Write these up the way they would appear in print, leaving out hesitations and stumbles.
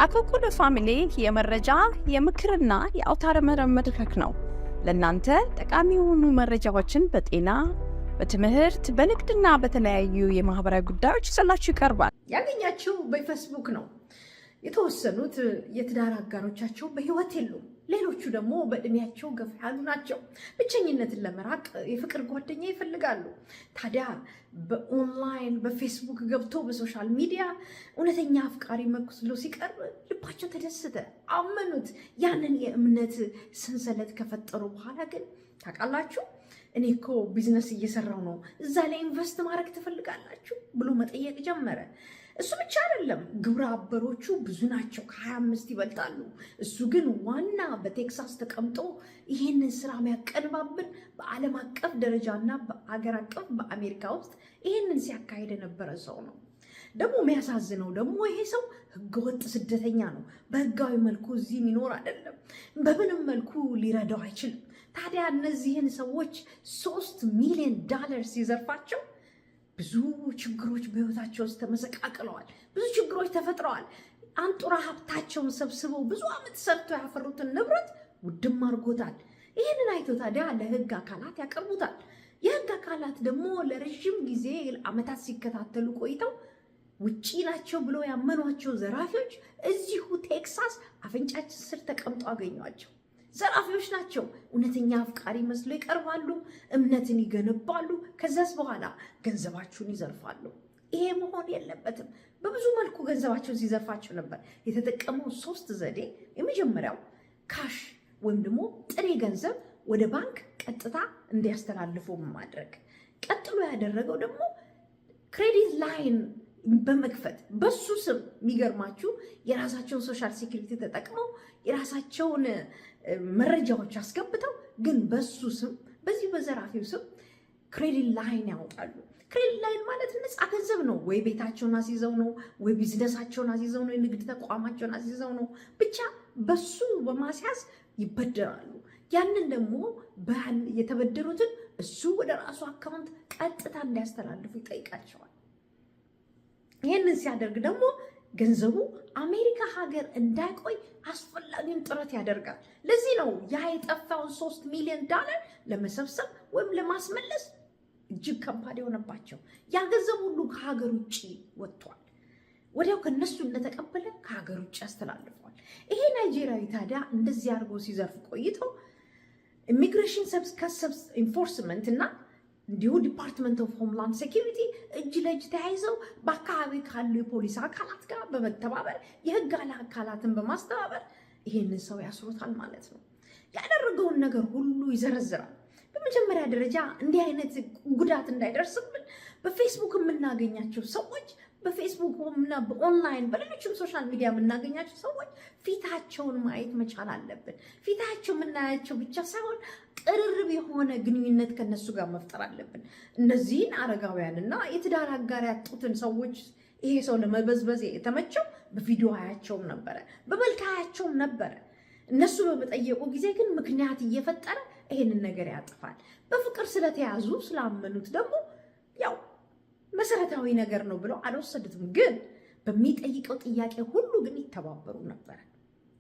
አኮኩሉ ፋሚሊ የመረጃ የምክርና የአውታረ መረብ መድረክ ነው። ለእናንተ ጠቃሚ የሆኑ መረጃዎችን በጤና፣ በትምህርት፣ በንግድና በተለያዩ የማህበራዊ ጉዳዮች ይዘላችሁ ይቀርባል። ያገኛቸው በፌስቡክ ነው። የተወሰኑት የትዳር አጋሮቻቸው በህይወት የሉም። ሌሎቹ ደግሞ በእድሜያቸው ገፋ ያሉ ናቸው። ብቸኝነትን ለመራቅ የፍቅር ጓደኛ ይፈልጋሉ። ታዲያ በኦንላይን በፌስቡክ ገብቶ በሶሻል ሚዲያ እውነተኛ አፍቃሪ መስሎ ሲቀርብ ልባቸው ተደሰተ፣ አመኑት። ያንን የእምነት ሰንሰለት ከፈጠሩ በኋላ ግን ታውቃላችሁ፣ እኔ እኮ ቢዝነስ እየሰራው ነው፣ እዛ ላይ ኢንቨስት ማድረግ ትፈልጋላችሁ ብሎ መጠየቅ ጀመረ። እሱ ብቻ አይደለም፣ ግብረ አበሮቹ ብዙ ናቸው፣ ከ25 ይበልጣሉ። እሱ ግን ዋና በቴክሳስ ተቀምጦ ይህንን ስራ የሚያቀንባብን በዓለም አቀፍ ደረጃና በአገር አቀፍ በአሜሪካ ውስጥ ይህንን ሲያካሄድ የነበረ ሰው ነው። ደግሞ የሚያሳዝነው ደግሞ ይሄ ሰው ህገወጥ ስደተኛ ነው። በህጋዊ መልኩ እዚህ የሚኖር አይደለም። በምንም መልኩ ሊረዳው አይችልም። ታዲያ እነዚህን ሰዎች $3 ሚሊዮን ሲዘርፋቸው ብዙ ችግሮች በህይወታቸው ውስጥ ተመሰቃቅለዋል። ብዙ ችግሮች ተፈጥረዋል። አንጡራ ሀብታቸውን ሰብስበው ብዙ ዓመት ሰርተው ያፈሩትን ንብረት ውድም አድርጎታል። ይህንን አይቶ ታዲያ ለህግ አካላት ያቀርቡታል። የህግ አካላት ደግሞ ለረዥም ጊዜ ዓመታት ሲከታተሉ ቆይተው ውጪ ናቸው ብለው ያመኗቸው ዘራፊዎች እዚሁ ቴክሳስ አፍንጫችን ስር ተቀምጠው አገኟቸው። ዘራፊዎች ናቸው። እውነተኛ አፍቃሪ መስሎ ይቀርባሉ፣ እምነትን ይገነባሉ። ከዛስ በኋላ ገንዘባችሁን ይዘርፋሉ። ይሄ መሆን የለበትም። በብዙ መልኩ ገንዘባቸውን ሲዘርፋቸው ነበር። የተጠቀመው 3 ዘዴ፣ የመጀመሪያው ካሽ ወይም ደግሞ ጥሬ ገንዘብ ወደ ባንክ ቀጥታ እንዲያስተላልፉ ማድረግ። ቀጥሎ ያደረገው ደግሞ ክሬዲት ላይን በመክፈት በሱ ስም የሚገርማችሁ የራሳቸውን ሶሻል ሴኩሪቲ ተጠቅመው የራሳቸውን መረጃዎች አስገብተው ግን በሱ ስም በዚህ በዘራፊው ስም ክሬዲት ላይን ያወጣሉ። ክሬዲት ላይን ማለት ነፃ ገንዘብ ነው። ወይ ቤታቸውን አስይዘው ነው፣ ወይ ቢዝነሳቸውን አስይዘው ነው፣ የንግድ ተቋማቸውን አስይዘው ነው። ብቻ በሱ በማስያዝ ይበደራሉ። ያንን ደግሞ የተበደሩትን እሱ ወደ ራሱ አካውንት ቀጥታ እንዲያስተላልፉ ይጠይቃቸዋል። ይህንን ሲያደርግ ደግሞ ገንዘቡ አሜሪካ ሀገር እንዳይቆይ አስፈላጊውን ጥረት ያደርጋል። ለዚህ ነው ያ የጠፋውን $3 ሚሊዮን ለመሰብሰብ ወይም ለማስመለስ እጅግ ከባድ የሆነባቸው። ያ ገንዘብ ሁሉ ከሀገር ውጭ ወጥቷል። ወዲያው ከነሱ እንደተቀበለ ከሀገር ውጭ ያስተላልፈዋል። ይሄ ናይጄሪያዊ ታዲያ እንደዚህ አድርጎ ሲዘርፍ ቆይተው ኢሚግሬሽን ከስተምስ ኢንፎርስመንት እና እንዲሁ ዲፓርትመንት ኦፍ ሆምላንድ ሴኪሪቲ እጅ ለእጅ ተያይዘው በአካባቢ ካሉ የፖሊስ አካላት ጋር በመተባበር የህግ አካላትን በማስተባበር ይሄንን ሰው ያስሩታል ማለት ነው። ያደረገውን ነገር ሁሉ ይዘረዝራል። በመጀመሪያ ደረጃ እንዲህ አይነት ጉዳት እንዳይደርስብን በፌስቡክ የምናገኛቸው ሰዎች በፌስቡክ እና በኦንላይን በሌሎችም ሶሻል ሚዲያ የምናገኛቸው ሰዎች ፊታቸውን ማየት መቻል አለብን። ፊታቸው የምናያቸው ብቻ ሳይሆን ቅርርብ የሆነ ግንኙነት ከነሱ ጋር መፍጠር አለብን። እነዚህን አረጋውያንና የትዳር አጋር ያጡትን ሰዎች ይሄ ሰው ለመበዝበዝ የተመቸው በቪዲዮ አያቸውም ነበረ፣ በመልክ አያቸውም ነበረ። እነሱ በመጠየቁ ጊዜ ግን ምክንያት እየፈጠረ ይሄንን ነገር ያጥፋል። በፍቅር ስለተያዙ ስላመኑት ደግሞ ያው መሰረታዊ ነገር ነው ብለው አልወሰዱትም። ግን በሚጠይቀው ጥያቄ ሁሉ ግን ይተባበሩ ነበር።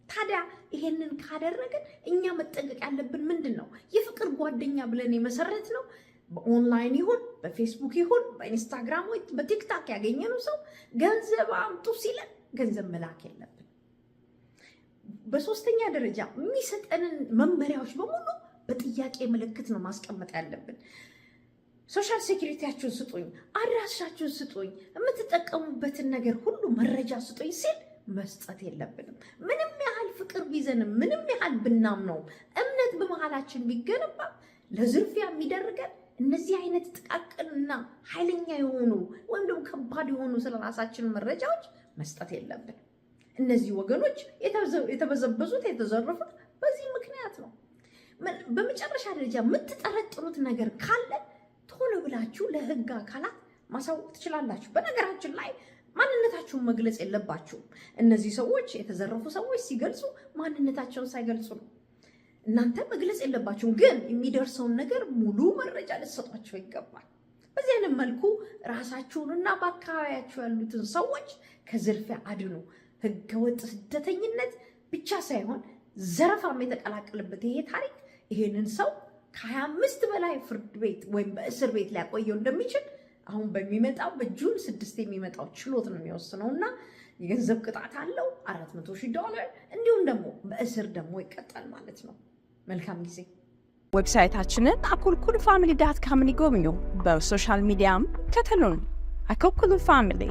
ታዲያ ይሄንን ካደረግን እኛ መጠንቀቅ ያለብን ምንድን ነው? የፍቅር ጓደኛ ብለን የመሰረት ነው በኦንላይን ይሁን በፌስቡክ ይሁን በኢንስታግራም ወይ በቲክታክ ያገኘነው ሰው ገንዘብ አምጡ ሲለን ገንዘብ መላክ የለብን። በሶስተኛ ደረጃ የሚሰጠንን መመሪያዎች በሙሉ በጥያቄ ምልክት ነው ማስቀመጥ ያለብን። ሶሻል ሴኩሪቲያችሁን ስጡኝ፣ አድራሻችሁን ስጡኝ፣ የምትጠቀሙበትን ነገር ሁሉ መረጃ ስጡኝ ሲል መስጠት የለብንም። ምንም ያህል ፍቅር ቢዘንም ምንም ያህል ብናምነው እምነት በመሃላችን ቢገነባ ለዝርፊያ የሚደርገን እነዚህ አይነት ጥቃቅንና ኃይለኛ የሆኑ ወይም ደግሞ ከባድ የሆኑ ስለራሳችን መረጃዎች መስጠት የለብን። እነዚህ ወገኖች የተበዘበዙት የተዘረፉት በዚህ ምክንያት ነው። በመጨረሻ ደረጃ የምትጠረጥሩት ነገር ካለ ቶሎ ብላችሁ ለህግ አካላት ማሳወቅ ትችላላችሁ። በነገራችን ላይ ማንነታቸውን መግለጽ የለባችሁም። እነዚህ ሰዎች የተዘረፉ ሰዎች ሲገልጹ ማንነታቸውን ሳይገልጹ ነው። እናንተ መግለጽ የለባችሁም፣ ግን የሚደርሰውን ነገር ሙሉ መረጃ ልትሰጧቸው ይገባል። በዚህ አይነት መልኩ ራሳችሁንና በአካባቢያችሁ ያሉትን ሰዎች ከዝርፊያ አድኑ። ህገወጥ ስደተኝነት ብቻ ሳይሆን ዘረፋም የተቀላቀለበት ይሄ ታሪክ ይሄንን ሰው ከ25 በላይ ፍርድ ቤት ወይም በእስር ቤት ሊያቆየው እንደሚችል አሁን በሚመጣው በጁን 6 የሚመጣው ችሎት ነው የሚወስነውና የገንዘብ ቅጣት አለው $400,000 እንዲሁም ደግሞ በእስር ደግሞ ይቀጣል ማለት ነው። መልካም ጊዜ። ዌብሳይታችንን akulkulufamily.com ይጎብኙ። በሶሻል ሚዲያም ከተሉን። አኩኩሉ ፋሚሊ